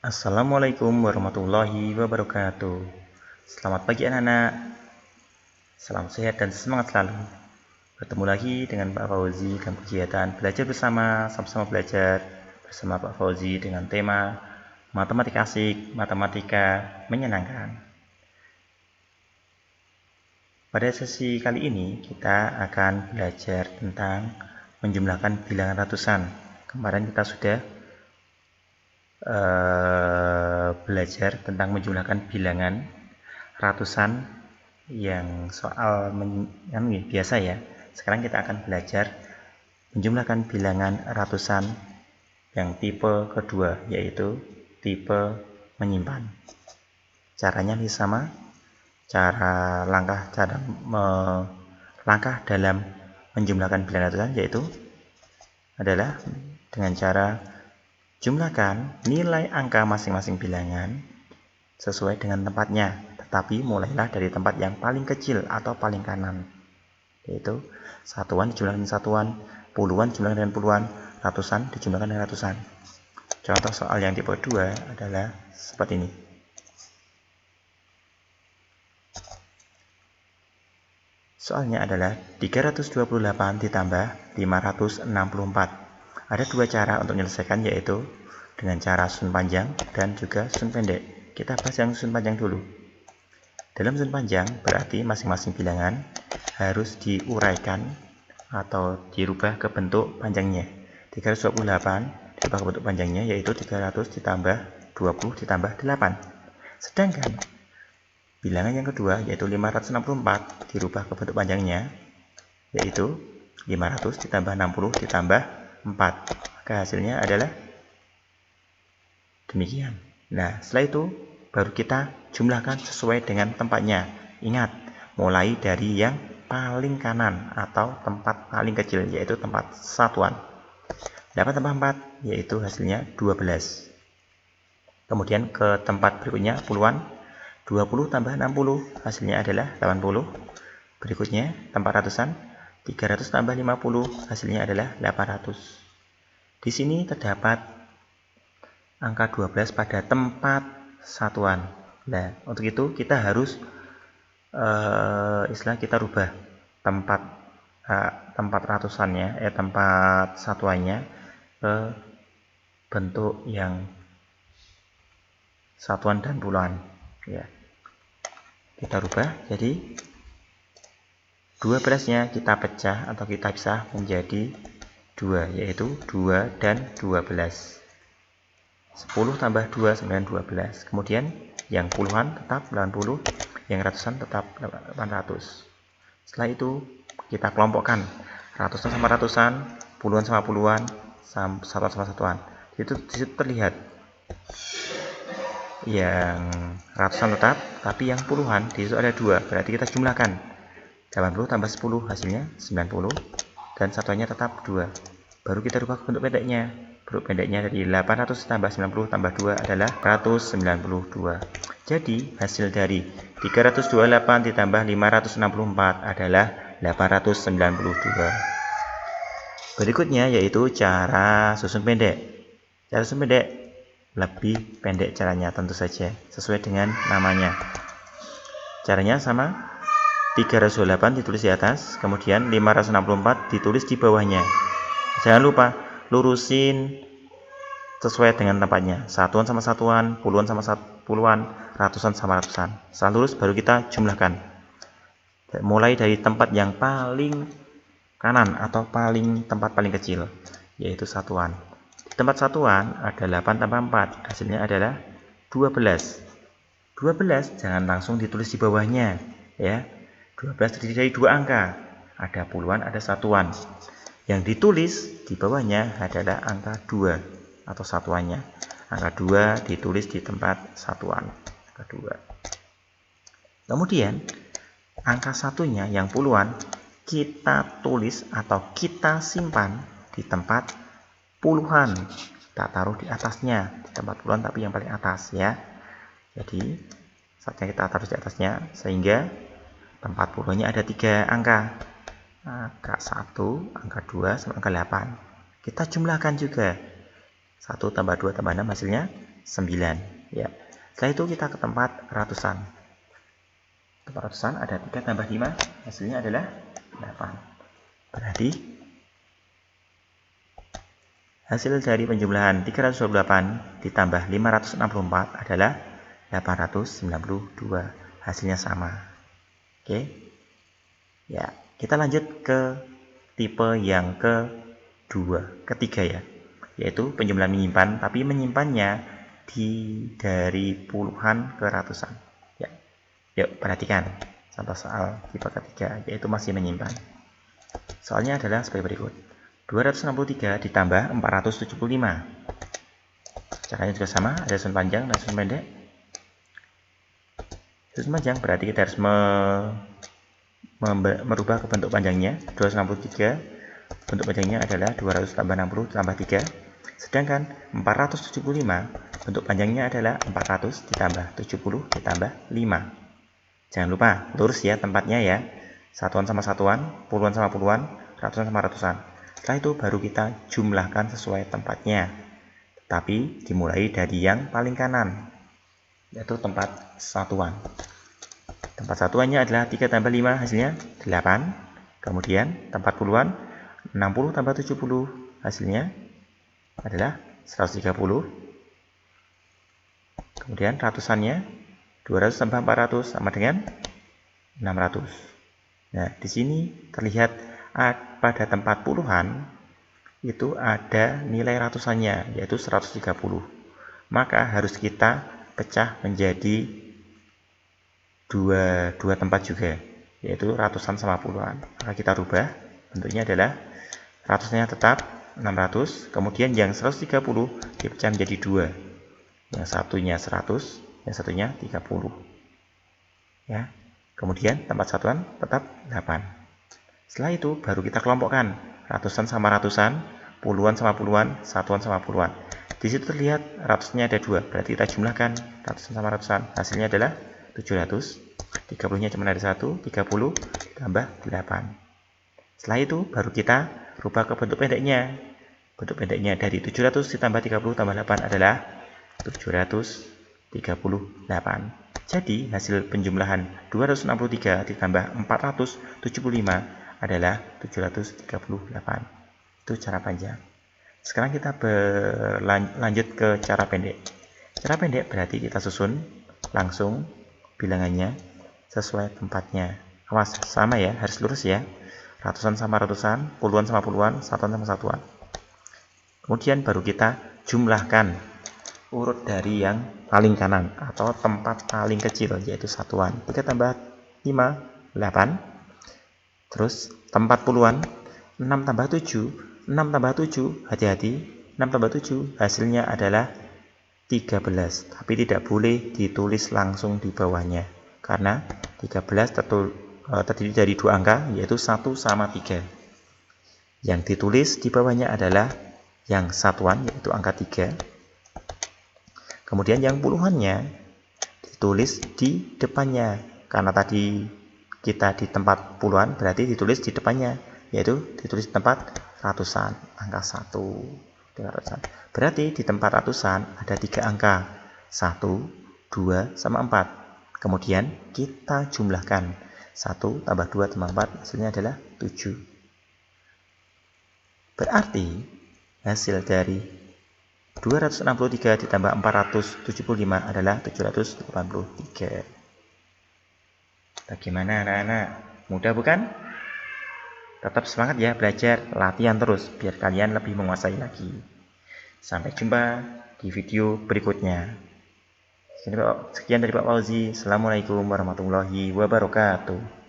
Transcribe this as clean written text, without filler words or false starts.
Assalamualaikum warahmatullahi wabarakatuh. Selamat pagi anak-anak. Salam sehat dan semangat selalu. Bertemu lagi dengan Pak Fauzi dalam kegiatan belajar bersama, sama-sama belajar bersama Pak Fauzi dengan tema matematika asik, matematika menyenangkan. Pada sesi kali ini kita akan belajar tentang menjumlahkan bilangan ratusan. Kemarin kita sudah belajar tentang menjumlahkan bilangan ratusan yang soal biasa ya. Sekarang kita akan belajar menjumlahkan bilangan ratusan yang tipe kedua, yaitu tipe menyimpan. Caranya sama, langkah dalam menjumlahkan bilangan ratusan yaitu adalah dengan cara jumlahkan nilai angka masing-masing bilangan sesuai dengan tempatnya, tetapi mulailah dari tempat yang paling kecil atau paling kanan, yaitu satuan dijumlahkan dengan satuan, puluhan dijumlahkan dengan puluhan, ratusan dijumlahkan dengan ratusan. Contoh soal yang tipe 2 adalah seperti ini. Soalnya adalah 328 ditambah 564. Ada dua cara untuk menyelesaikan, yaitu dengan cara susun panjang dan juga susun pendek. Kita bahas yang susun panjang dulu. Dalam susun panjang berarti masing-masing bilangan harus diuraikan atau dirubah ke bentuk panjangnya. 328 dirubah ke bentuk panjangnya, yaitu 300 ditambah 20 ditambah 8. Sedangkan bilangan yang kedua, yaitu 564, dirubah ke bentuk panjangnya, yaitu 500 ditambah 60 ditambah 4. Maka hasilnya adalah demikian. Nah, setelah itu baru kita jumlahkan sesuai dengan tempatnya. Ingat, mulai dari yang paling kanan atau tempat paling kecil, yaitu tempat satuan. 8 tambah 4, yaitu hasilnya 12. Kemudian ke tempat berikutnya, puluhan. 20 tambah 60, hasilnya adalah 80. Berikutnya, tempat ratusan. 300 tambah 50, hasilnya adalah 800. Di sini terdapat angka 12 pada tempat satuan. Nah, untuk itu kita harus kita rubah tempat ratusannya, tempat satuannya ke bentuk yang satuan dan puluhan. Ya, kita rubah jadi 12-nya kita pecah atau kita pisah menjadi 2, yaitu 2 dan 12. 10 tambah 2 9, 12. Kemudian yang puluhan tetap 80, yang ratusan tetap 800. Setelah itu kita kelompokkan ratusan sama ratusan, puluhan sama puluhan, satuan sama satuan. Itu disitu terlihat yang ratusan tetap, tapi yang puluhan disitu ada 2. Berarti kita jumlahkan 80 tambah 10, hasilnya 90, dan satuannya tetap 2. Baru kita rubah ke bentuk pendeknya. Bentuk pendeknya dari 800 tambah 90 tambah 2 adalah 192. Jadi hasil dari 328 ditambah 564 adalah 892. Berikutnya yaitu cara susun pendek. Cara susun pendek lebih pendek caranya, tentu saja sesuai dengan namanya. Caranya sama, 328 ditulis di atas, kemudian 564 ditulis di bawahnya. Jangan lupa lurusin sesuai dengan tempatnya. Satuan sama satuan, puluhan sama puluhan, ratusan sama ratusan. Setelah lurus baru kita jumlahkan. Mulai dari tempat yang paling kanan atau tempat paling kecil, yaitu satuan. Di tempat satuan ada 8 tambah 4, hasilnya adalah 12. 12 jangan langsung ditulis di bawahnya, ya. 12 terdiri dari 2 angka, ada puluhan, ada satuan. Yang ditulis di bawahnya adalah angka 2 atau satuannya. Angka 2 ditulis di tempat satuan, angka 2. Kemudian angka satunya yang puluhan kita tulis atau kita simpan di tempat puluhan. Kita taruh di atasnya, di tempat puluhan tapi yang paling atas, ya. Jadi saatnya kita taruh di atasnya, sehingga tempat puluhannya ada 3 angka. Angka 1, angka 2, sama angka 8. Kita jumlahkan juga. 1 tambah 2 tambah 6 hasilnya 9 ya. Setelah itu kita ke tempat ratusan. Tempat ratusan ada 3 tambah 5, hasilnya adalah 8. Berarti hasil dari penjumlahan 328 ditambah 564 adalah 892. Hasilnya sama. Oke. Ya, kita lanjut ke tipe yang ketiga ya, yaitu penjumlahan menyimpan, tapi menyimpannya dari puluhan ke ratusan. Ya. Yuk perhatikan contoh soal tipe ketiga, yaitu masih menyimpan. Soalnya adalah sebagai berikut. 263 ditambah 475. Caranya juga sama, ada susun panjang dan susun pendek. Susun panjang berarti kita harus merubah ke bentuk panjangnya. 263 bentuk panjangnya adalah 200 tambah 60 tambah 3. Sedangkan 475 bentuk panjangnya adalah 400 ditambah 70 ditambah 5. Jangan lupa lurus ya tempatnya ya. Satuan sama satuan, puluhan sama puluhan, ratusan sama ratusan. Setelah itu baru kita jumlahkan sesuai tempatnya. Tapi dimulai dari yang paling kanan, yaitu tempat satuan. Tempat satuannya adalah 3 tambah 5 hasilnya 8. Kemudian tempat puluhan 60 tambah 70 hasilnya adalah 130. Kemudian ratusannya 200 tambah 400 sama dengan 600. Nah, di sini terlihat pada tempat puluhan itu ada nilai ratusannya, yaitu 130. Maka harus kita pecah menjadi dua tempat juga, yaitu ratusan sama puluhan. Maka kita rubah, bentuknya adalah ratusnya tetap 600, kemudian yang 130 dipecah menjadi 2. Yang satunya 100, yang satunya 30. Ya. Kemudian tempat satuan tetap 8. Setelah itu baru kita kelompokkan ratusan sama ratusan, puluhan sama puluhan, satuan sama puluhan. Di situ terlihat ratusnya ada 2, berarti kita jumlahkan ratusan sama ratusan, hasilnya adalah 700. 30-nya cuma ada 1, 30 tambah 8. Setelah itu baru kita rubah ke bentuk pendeknya. Bentuk pendeknya dari 700 ditambah 30 tambah 8 adalah 738. Jadi hasil penjumlahan 263 ditambah 475 adalah 738. Itu cara panjang. Sekarang kita lanjut ke cara pendek. Cara pendek berarti kita susun langsung bilangannya sesuai tempatnya. Awas, sama ya, harus lurus ya. Ratusan sama ratusan, puluhan sama puluhan, satuan sama satuan. Kemudian baru kita jumlahkan urut dari yang paling kanan atau tempat paling kecil, yaitu satuan. 3 tambah 5, 8. Terus tempat puluhan 6 tambah 7, 6 tambah 7, hati-hati, 6 tambah 7 hasilnya adalah 13, tapi tidak boleh ditulis langsung di bawahnya, karena 13 terdiri dari 2 angka, yaitu 1 sama 3. Yang ditulis di bawahnya adalah yang satuan, yaitu angka 3. Kemudian yang puluhannya ditulis di depannya, karena tadi kita di tempat puluhan berarti ditulis di depannya, yaitu ditulis di tempat ratusan, angka 1 dengan ratusan. Berarti di tempat ratusan ada 3 angka, 1, 2, sama 4. Kemudian kita jumlahkan 1 tambah 2 tambah 4, hasilnya adalah 7. Berarti hasil dari 263 ditambah 475 adalah 783. Bagaimana anak-anak? Mudah bukan? Tetap semangat ya belajar, latihan terus biar kalian lebih menguasai lagi. Sampai jumpa di video berikutnya. Sekian dari Pak Fauzi. Assalamualaikum warahmatullahi wabarakatuh.